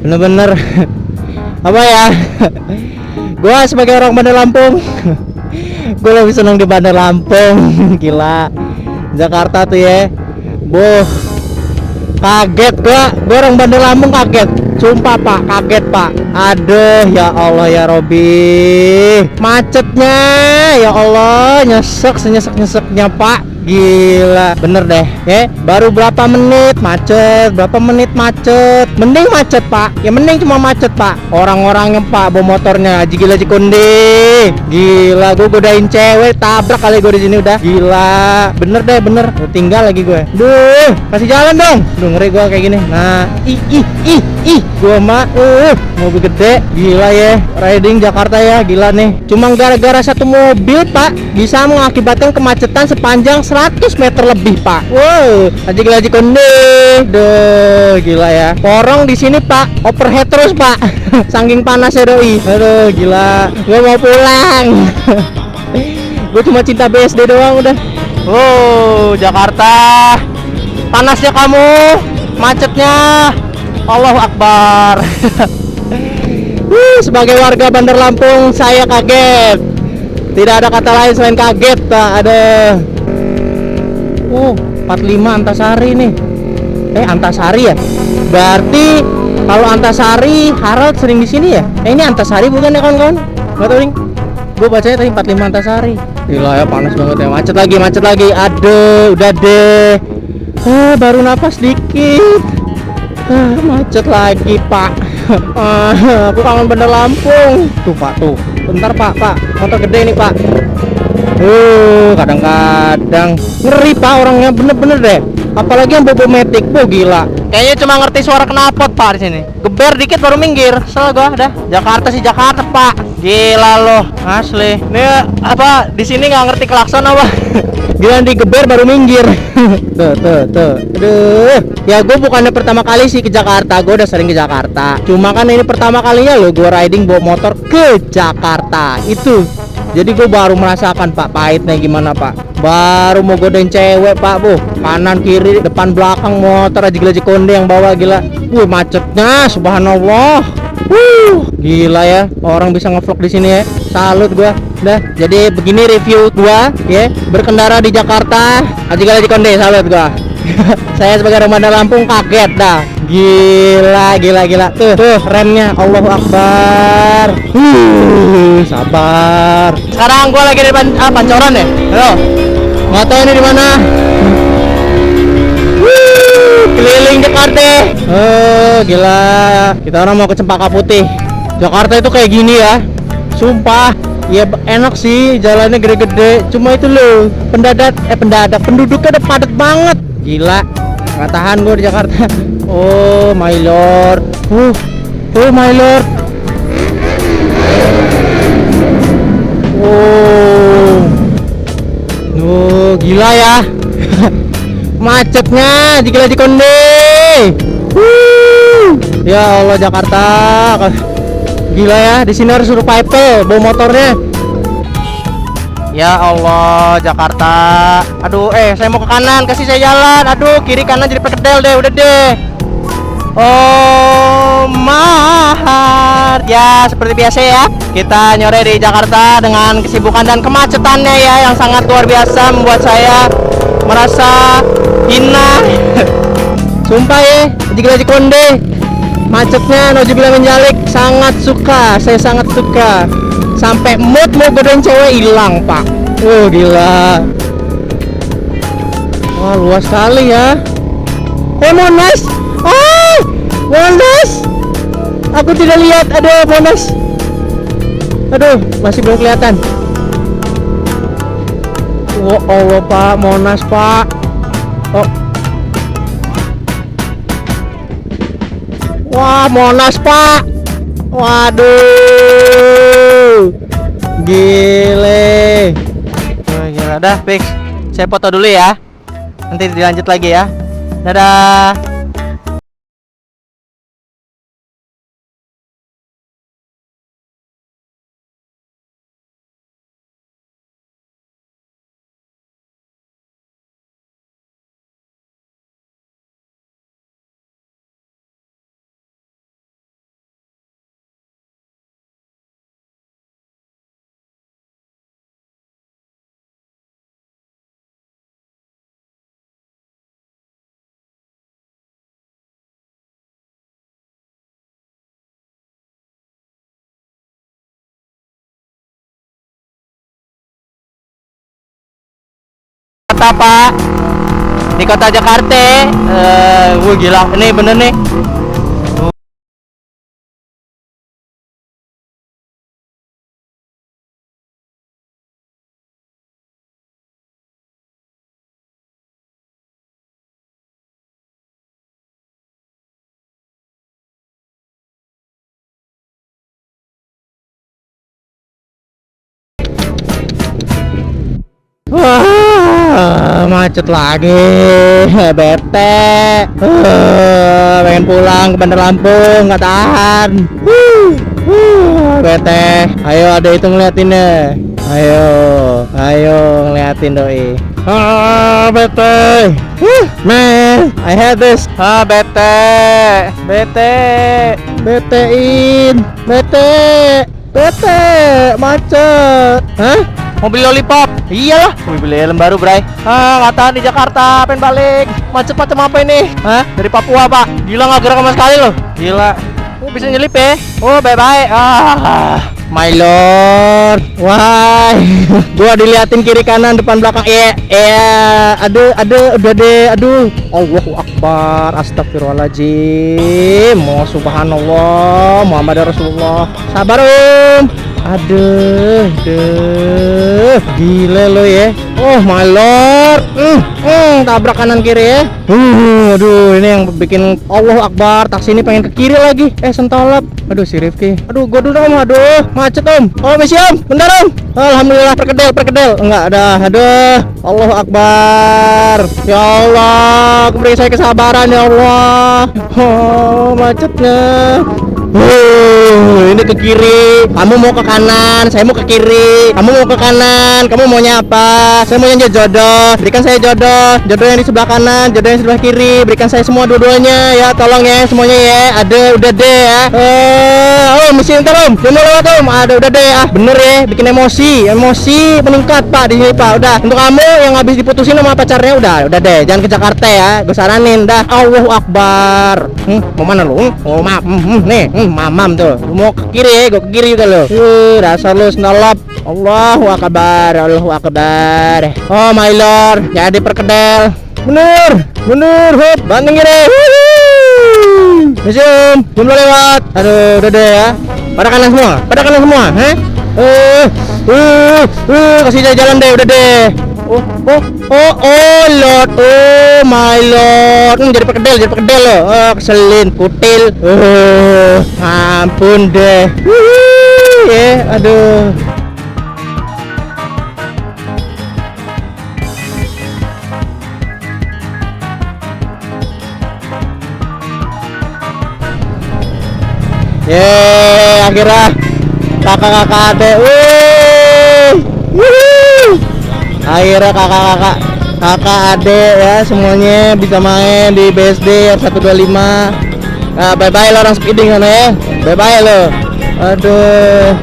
Bener-bener apa ya? Gua sebagai orang Bandar Lampung, gue lebih senang di Bandar Lampung. Gila, Jakarta tuh ya, boh, kaget gua orang Bandar Lampung kaget. Sumpah pak, kaget pak. Aduh ya Allah ya Robi, macetnya ya Allah, nyesek senyesek nyeseknya pak. Gila, bener deh ya. Baru berapa menit macet, berapa menit macet. Mending macet pak, ya mending cuma macet pak. Orang-orangnya pak bawa motornya Haji Gila Cikonde. Gila, gue godain cewek, tabrak kali gue di sini udah. Gila, bener deh bener. Tinggal lagi gue. Duh, kasih jalan dong. Duh ngeri gue kayak gini. Nah, ih, gue mah mobil gede. Gila ya, riding Jakarta ya, gila nih. Cuma gara-gara satu mobil pak bisa mengakibatkan kemacetan sepanjang 100 meter lebih pak. Wow, Haji Gila Cikonde. Duh, gila ya. Porong di sini pak, overhead terus pak. Saking panasnya doi. Aduh, gila. Gue mau pulang. Gue cuma cinta BSD doang udah. Wow, Jakarta. Panasnya kamu, macetnya. Allahu Akbar. Sebagai warga Bandar Lampung, saya kaget. Tidak ada kata lain selain kaget, Pak. Ada. 45 Antasari nih. Antasari ya? Berarti kalau Antasari, Harold sering di sini ya? Ini Antasari bukan ya kawan-kawan? Gak tau nih. Gue bacanya tadi 45 Antasari. Gila ya, panas banget ya. Macet lagi. Aduh, udah deh. Baru napas dikit. Macet lagi pak. Aku kangen Bandar Lampung. Tuh pak, tuh. Bentar pak, motor gede nih pak. Kadang-kadang ngeri pak orangnya, bener-bener deh. Apalagi yang bobo metik, gila. Kayaknya cuma ngerti suara knalpot pak di sini. Geber dikit baru minggir. Salah gua dah. Jakarta sih Jakarta pak. Gila loh, asli. Nih apa di sini nggak ngerti klakson apa? Gila digeber baru minggir. Tuh. Aduh. Ya gue bukannya pertama kali sih ke Jakarta, gue udah sering ke Jakarta. Cuma kan ini pertama kalinya loh gue riding bawa motor ke Jakarta. Itu. Jadi gue baru merasakan pak pahitnya gimana pak. Baru mau godain cewek pak, kanan kiri depan belakang motor Haji Gila Cikonde yang bawa, gila. Macetnya subhanallah. Gila ya, orang bisa ngevlog di sini ya. Salut gua. Dah, jadi begini review gua ya, berkendara di Jakarta Haji Gila Cikonde, salut gua. Saya sebagai orang Bandar Lampung kaget dah. Gila. Tuh remnya, Allahu Akbar. Sabar. Sekarang gua lagi di Pancoran ya. Halo. Nggak tahu ini di mana. Keliling Jakarta. Gila. Kita orang mau ke Cempaka Putih. Jakarta itu kayak gini ya. Sumpah. Ya enak sih, jalannya gede-gede. Cuma itu loh, penduduknya udah padat banget. Gila. Nggak tahan gue di Jakarta. Oh my lord. My lord. Gila ya. Macetnya Gila Cikonde. Ya Allah Jakarta. Gila ya, di sini harus survival bawa motornya. Ya Allah Jakarta. Aduh, saya mau ke kanan, kasih saya jalan. Aduh, kiri kanan jadi perkedel deh, udah deh. Oh mahar. Ya seperti biasa ya, kita nyore di Jakarta dengan kesibukan dan kemacetannya ya yang sangat luar biasa, membuat saya merasa hina. Sumpah ya, Gila Cikonde macetnya nauzubillah menjalik, sangat suka, saya sangat suka. Sampai mood mau godain cewek hilang pak. Gila. Wah luas sekali ya. Monas. Monas. Aku tidak lihat. Aduh Monas. Aduh masih belum kelihatan. Allah pak, Monas pak. Wah Monas pak. Waduh, gile. Gila dah fix. Saya foto dulu ya, nanti dilanjut lagi ya. Dadah. Jakarta Pak, di kota Jakarta. Wah gila, ini bener nih. Wah, macet lagi, bete. Pengen pulang ke Bandar Lampung, nggak tahan. Bete. Ayo ada itu ngeliatin deh. Ayo ngeliatin doi. Bete. Man, I had this. Bete, bete, macet. Hah? Mau beli lollipop? Iyalah, beli helm baru, Bray. Nggak tahan di Jakarta, pengen balik. Macet-macet apa ini? Hah? Dari Papua, Pak. Gila, nggak gerak sama sekali loh. Gila. Bisa nyelip ya? Bye-bye. My lord. Wah. Gua diliatin kiri kanan depan belakang. Aduh, udah deh. Aduh. Allahu Akbar. Astagfirullahaladzim. Subhanallah. Muhammad Rasulullah. Sabar, Aduh, gila lo ya. Oh my lord. Tabrak kanan kiri ya. Aduh, ini yang bikin Allahu Akbar. Taksi ini pengen ke kiri lagi. Sentolop. Aduh si Rifki. Aduh, gua dulu om. Aduh, macet om. Misi om. Bentar om. Alhamdulillah perkedel. Enggak ada. Aduh. Allahu Akbar. Ya Allah, beri saya kesabaran ya Allah. Macetnya. Ini ke kiri, kamu mau ke kanan, saya mau ke kiri. Kamu mau ke kanan, kamu maunya apa? Saya maunya jodoh, berikan saya jodoh. Jodoh yang di sebelah kanan, jodoh yang di sebelah kiri. Berikan saya semua dua-duanya ya, tolong ya semuanya ya. Ada, udah deh ya. Misi ntar om, jangan lewat om. Ada, udah deh ya. Bener ya, bikin emosi meningkat Pak di sini Pak. Udah, untuk kamu yang habis diputusin sama pacarnya udah deh, jangan ke Jakarta ya. Gue saranin dah. Allahu Akbar. Mau mana lu? Maaf. Nih, mamam tuh. Lu mau ke kiri ya, gue ke kiri juga lo. Dasar lu sendalap. Allahu Akbar. Oh my lord, jadi perkedel. Bener, hop, banting kiri. Museum, belum lewat. Aduh, udah deh ya. Pada kanan semua, heh? Kasih jalan deh, udah deh. Oh lord, oh my lord. Jadi perkedel loh. Keselin, kutil. Ampun deh. Aduh. Akhirnya kakak-kakak adek. Akhirnya kakak adek ya semuanya bisa main di BSD 125. Bye bye lo orang speeding sana ya. Bye bye lo. Aduh.